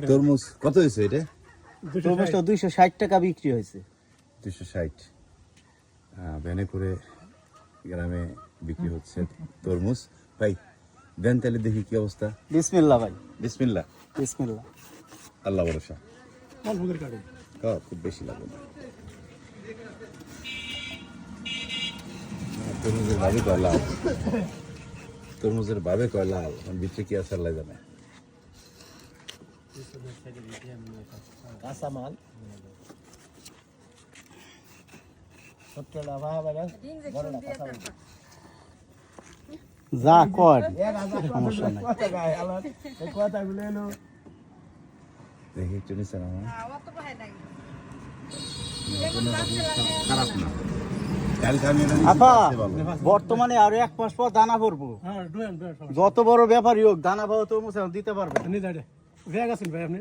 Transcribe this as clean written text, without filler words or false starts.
তরমুজ কত হয়েছে এটা? তরমুজটা 260 টাকা বিক্রি হয়েছে। 260। ভ্যানে করে গ্রামে বিক্রি হচ্ছে তরমুজ। ভাই দেন তাহলে দেখি কি অবস্থা। বিসমিল্লাহ ভাই, বিসমিল্লাহ। বিসমিল্লাহ। আল্লাহ ভরসা। খুব বেশি লাগবে না। তরমুজের ভাবে কয় লাল, তরমুজের ভাবে কয় লাল, ভিতরে কি আছে আল্লাহ জানে। কাঁচামাল যা কর সমস্যা নাই। দেখি একটু নিচে নামা। খারাপ না। আপা বর্তমানে আরো 1 মাস পর দানা ভরবো। যত বড় ব্যাপারই হোক দানা পাওয়া তরমুজ দিতে পারবে। ভাই আপনি